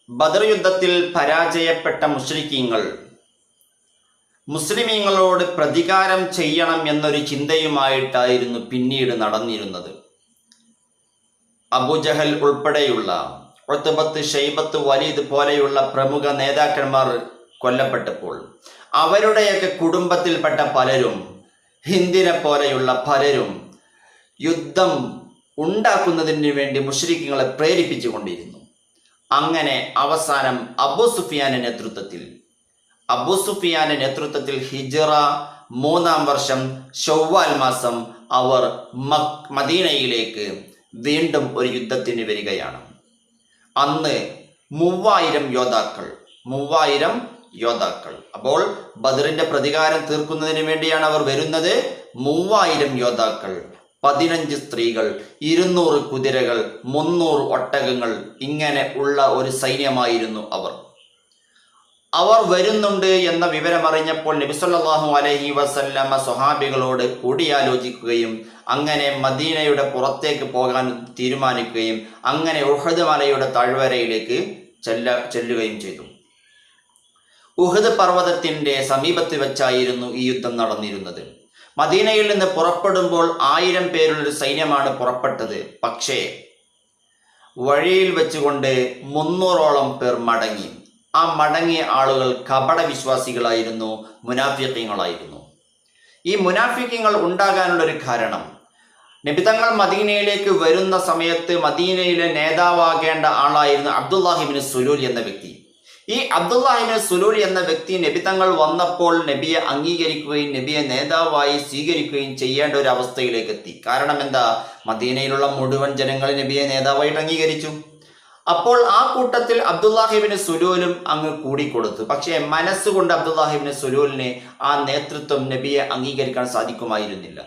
ബദർ യുദ്ധത്തിൽ പരാജയപ്പെട്ട മുശ്രിക്കീങ്ങൾ മുസ്ലിമീങ്ങളോട് പ്രതികാരം ചെയ്യണം എന്നൊരു ചിന്തയുമായിട്ടായിരുന്നു പിന്നീട് നടന്നിരുന്നത്. അബൂജഹൽ ഉൾപ്പെടെയുള്ള ഉത്ബത്ത്, ഷൈബത്ത്, വലീദ് പോലെയുള്ള പ്രമുഖ നേതാക്കന്മാർ കൊല്ലപ്പെട്ടപ്പോൾ അവരുടെയൊക്കെ കുടുംബത്തിൽപ്പെട്ട പലരും, ഹിന്ദിനെ പോലെയുള്ള പലരും യുദ്ധം ഉണ്ടാക്കുന്നതിന് വേണ്ടി മുശ്രിക്കുകളെ പ്രേരിപ്പിച്ചുകൊണ്ടിരുന്നു. അങ്ങനെ അവസാനം അബൂ സുഫിയാന്റെ നേതൃത്വത്തിൽ ഹിജ്റ 3-ാം വർഷം ശവ്വാൽ മാസം അവർ മദീനയിലേക്ക് വീണ്ടും ഒരു യുദ്ധത്തിന് വരികയാണ്. അന്ന് 3000 യോദ്ധാക്കൾ. അപ്പോൾ ബദറിന്റെ പ്രതികാരം തീർക്കുന്നതിന് വേണ്ടിയാണ് അവർ വരുന്നത്. 3000 യോദ്ധാക്കൾ, 15 സ്ത്രീകൾ, 200 കുതിരകൾ, 300 ഒട്ടകങ്ങൾ, ഇങ്ങനെ ഉള്ള ഒരു സൈന്യമായിരുന്നു അവർ വരുന്നുണ്ട് എന്ന വിവരമറിഞ്ഞപ്പോൾ നബി സല്ലല്ലാഹു അലൈഹി വസല്ലമ സ്വഹാബികളോട് കൂടിയാലോചിക്കുകയും അങ്ങനെ മദീനയുടെ പുറത്തേക്ക് പോകാൻ തീരുമാനിക്കുകയും അങ്ങനെ ഉഹദ് മലയുടെ താഴ്വരയിലേക്ക് ചെല്ലുകയും ചെയ്തു. ഉഹദ് പർവ്വതത്തിന്റെ സമീപത്ത് വെച്ചായിരുന്നു ഈ യുദ്ധം നടന്നിരുന്നത്. മദീനയിൽ നിന്ന് പുറപ്പെടുമ്പോൾ 1000 പേരുള്ളൊരു സൈന്യമാണ് പുറപ്പെട്ടത്. പക്ഷേ വഴിയിൽ വെച്ചുകൊണ്ട് 300ഓളം പേർ മടങ്ങി. ആ മടങ്ങിയ ആളുകൾ കപട വിശ്വാസികളായിരുന്നു, മുനാഫിഖീങ്ങളായിരുന്നു. ഈ മുനാഫിഖീങ്ങൾ ഉണ്ടാകാനുള്ളൊരു കാരണം, നബി തങ്ങൾ മദീനയിലേക്ക് വരുന്ന സമയത്ത് മദീനയിലെ നേതാവാകേണ്ട ആളായിരുന്നു അബ്ദുല്ലാഹി ഇബ്നു സുലൂൽ എന്ന വ്യക്തി. ഈ അബ്ദുല്ലാഹി ഇബ്നു സുലൂൽ എന്ന വ്യക്തി നബി തങ്ങൾ വന്നപ്പോൾ നബിയെ അംഗീകരിക്കുകയും നബിയെ നേതാവായി സ്വീകരിക്കുകയും ചെയ്യേണ്ട ഒരു അവസ്ഥയിലേക്ക് എത്തി. കാരണം എന്താ? മദീനയിലുള്ള മുഴുവൻ ജനങ്ങൾ നബിയെ നേതാവായിട്ട് അംഗീകരിച്ചു. അപ്പോൾ ആ കൂട്ടത്തിൽ അബ്ദുല്ലാഹി ഇബ്നു സുലൂലും അങ്ങ് കൂടിക്കൊടുത്തു. പക്ഷേ മനസ്സുകൊണ്ട് അബ്ദുല്ലാഹി ഇബ്നു സുലൂലിന് ആ നേതൃത്വം നബിയെ അംഗീകരിക്കാൻ സാധിക്കുമായിരുന്നില്ല.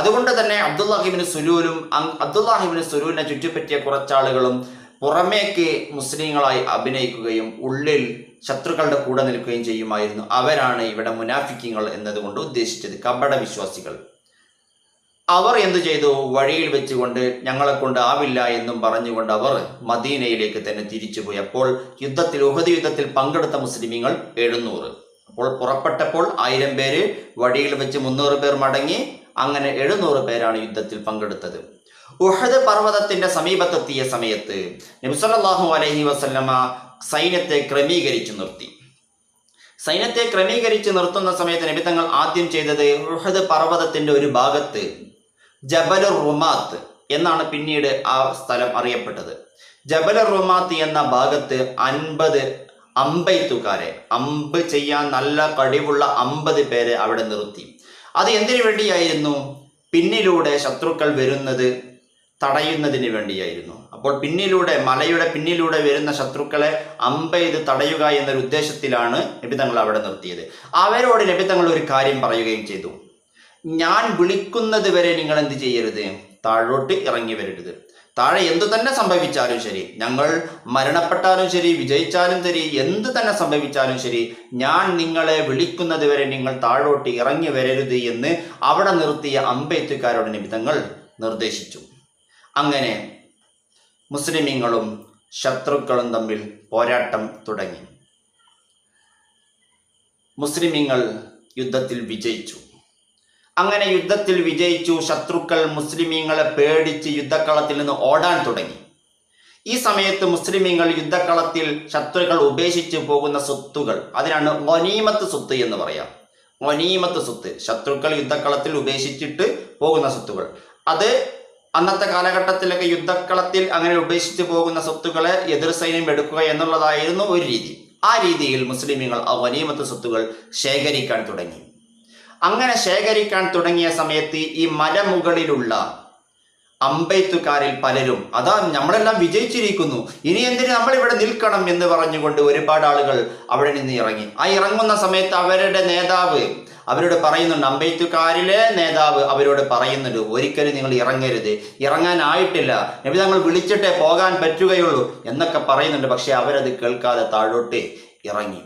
അതുകൊണ്ട് തന്നെ അബ്ദുല്ലാഹി ഇബ്നു സുലൂലിനെ ചുറ്റിപ്പറ്റിയ കുറച്ചാളുകളും പുറമേക്ക് മുസ്ലിങ്ങളായി അഭിനയിക്കുകയും ഉള്ളിൽ ശത്രുക്കളുടെ കൂടെ നിൽക്കുകയും ചെയ്യുമായിരുന്നു. അവരാണ് ഇവിടെ മുനാഫിക്കീങ്ങൾ എന്നതുകൊണ്ട് ഉദ്ദേശിച്ചത്, കപട വിശ്വാസികൾ. അവർ എന്തു ചെയ്തു? വഴിയിൽ വെച്ചുകൊണ്ട് ഞങ്ങളെ കൊണ്ട് ആവില്ല എന്നും പറഞ്ഞുകൊണ്ട് അവർ മദീനയിലേക്ക് തന്നെ തിരിച്ചുപോയി. അപ്പോൾ ഉഹദ് യുദ്ധത്തിൽ പങ്കെടുത്ത മുസ്ലിമീങ്ങൾ 700. അപ്പോൾ പുറപ്പെട്ടപ്പോൾ 1000 പേര്, വഴിയിൽ വെച്ച് 300 പേർ മടങ്ങി. അങ്ങനെ 700 പേരാണ് യുദ്ധത്തിൽ പങ്കെടുത്തത്. ഉഹദ് പർവ്വതത്തിന്റെ സമീപത്തെത്തിയ സമയത്ത് നബി സല്ലല്ലാഹു അലൈഹി വസല്ലമ സൈന്യത്തെ ക്രമീകരിച്ച് നിർത്തുന്ന സമയത്ത് നബി തങ്ങൾ ആദ്യം ചെയ്തത്, ഉഹദ് പർവ്വതത്തിന്റെ ഒരു ഭാഗത്ത് ജബലുർ റുമാത്ത് എന്നാണ് പിന്നീട് ആ സ്ഥലം അറിയപ്പെട്ടത്. ജബലുർ റുമാത്ത് എന്ന ഭാഗത്ത് 50 അമ്പെയ്ത്തുകാരെ, അമ്പ് ചെയ്യാൻ നല്ല കഴിവുള്ള 50 പേരെ അവിടെ നിർത്തി. അത് എന്തിനു വേണ്ടിയായിരുന്നു? പിന്നിലൂടെ ശത്രുക്കൾ വരുന്നത് തടയുന്നതിന് വേണ്ടിയായിരുന്നു. അപ്പോൾ മലയുടെ പിന്നിലൂടെ വരുന്ന ശത്രുക്കളെ അമ്പെയ്ത് തടയുക എന്നൊരു ഉദ്ദേശത്തിലാണ് നബി തങ്ങൾ അവിടെ നിർത്തിയത്. അവരോട് നബി തങ്ങൾ ഒരു കാര്യം പറയുകയും ചെയ്തു, ഞാൻ വിളിക്കുന്നത് വരെ നിങ്ങൾ എന്ത് ചെയ്യരുത്? താഴോട്ട് ഇറങ്ങി വരരുത്. താഴെ എന്തു തന്നെ സംഭവിച്ചാലും ശരി, ഞങ്ങൾ മരണപ്പെട്ടാലും ശരി, വിജയിച്ചാലും ശരി, എന്ത് തന്നെ സംഭവിച്ചാലും ശരി, ഞാൻ നിങ്ങളെ വിളിക്കുന്നത് വരെ നിങ്ങൾ താഴോട്ട് ഇറങ്ങി വരരുത് എന്ന് അവിടെ നിർത്തിയ അമ്പെയ്ത്തുകാരോട് നബി തങ്ങൾ നിർദ്ദേശിച്ചു. അങ്ങനെ മുസ്ലിമീങ്ങളും ശത്രുക്കളും തമ്മിൽ പോരാട്ടം തുടങ്ങി. മുസ്ലിമീങ്ങൾ യുദ്ധത്തിൽ വിജയിച്ചു. അങ്ങനെ യുദ്ധത്തിൽ വിജയിച്ചു. ശത്രുക്കൾ മുസ്ലിമീങ്ങളെ പേടിച്ച് യുദ്ധക്കളത്തിൽ നിന്ന് ഓടാൻ തുടങ്ങി. ഈ സമയത്ത് മുസ്ലിമീങ്ങൾ യുദ്ധക്കളത്തിൽ ശത്രുക്കൾ ഉപേക്ഷിച്ച് പോകുന്ന സ്വത്തുകൾ, അതിനാണ് ഗനീമത്ത് സ്വത്ത് എന്ന് പറയാം. ഗനീമത്ത് സ്വത്ത്, ശത്രുക്കൾ യുദ്ധക്കളത്തിൽ ഉപേക്ഷിച്ചിട്ട് പോകുന്ന സ്വത്തുകൾ. അത് അന്നത്തെ കാലഘട്ടത്തിലൊക്കെ യുദ്ധക്കളത്തിൽ അങ്ങനെ ഉപേക്ഷിച്ച് പോകുന്ന സ്വത്തുക്കളെ എതിർ സൈന്യം എടുക്കുക എന്നുള്ളതായിരുന്നു ഒരു രീതി. ആ രീതിയിൽ മുസ്ലിമീങ്ങൾ ആ ഗനീമത്ത് സ്വത്തുകൾ ശേഖരിക്കാൻ തുടങ്ങി. അങ്ങനെ ശേഖരിക്കാൻ തുടങ്ങിയ സമയത്ത് ഈ മലമുകളിലുള്ള അമ്പെയ്ത്തുകാരിൽ പലരും, അതാ നമ്മളെല്ലാം വിജയിച്ചിരിക്കുന്നു, ഇനി എന്തിന് നമ്മളിവിടെ നിൽക്കണം എന്ന് പറഞ്ഞുകൊണ്ട് ഒരുപാട് ആളുകൾ അവിടെ നിന്ന് ഇറങ്ങി. ആ ഇറങ്ങുന്ന സമയത്ത് അവരുടെ നേതാവ് അവരോട് പറയുന്നുണ്ട്, അമ്പെയ്ത്തുകാരിലെ നേതാവ് അവരോട് പറയുന്നുണ്ട്, ഒരിക്കലും നിങ്ങൾ ഇറങ്ങരുത്, ഇറങ്ങാനായിട്ടില്ല, നബി തങ്ങൾ വിളിച്ചിട്ടേ പോകാൻ പറ്റുകയുള്ളൂ എന്നൊക്കെ പറയുന്നുണ്ട്. പക്ഷെ അവരത് കേൾക്കാതെ താഴോട്ട് ഇറങ്ങി.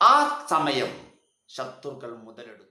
ആ സമയം ശത്രുക്കൾ മുതലെടുത്തു.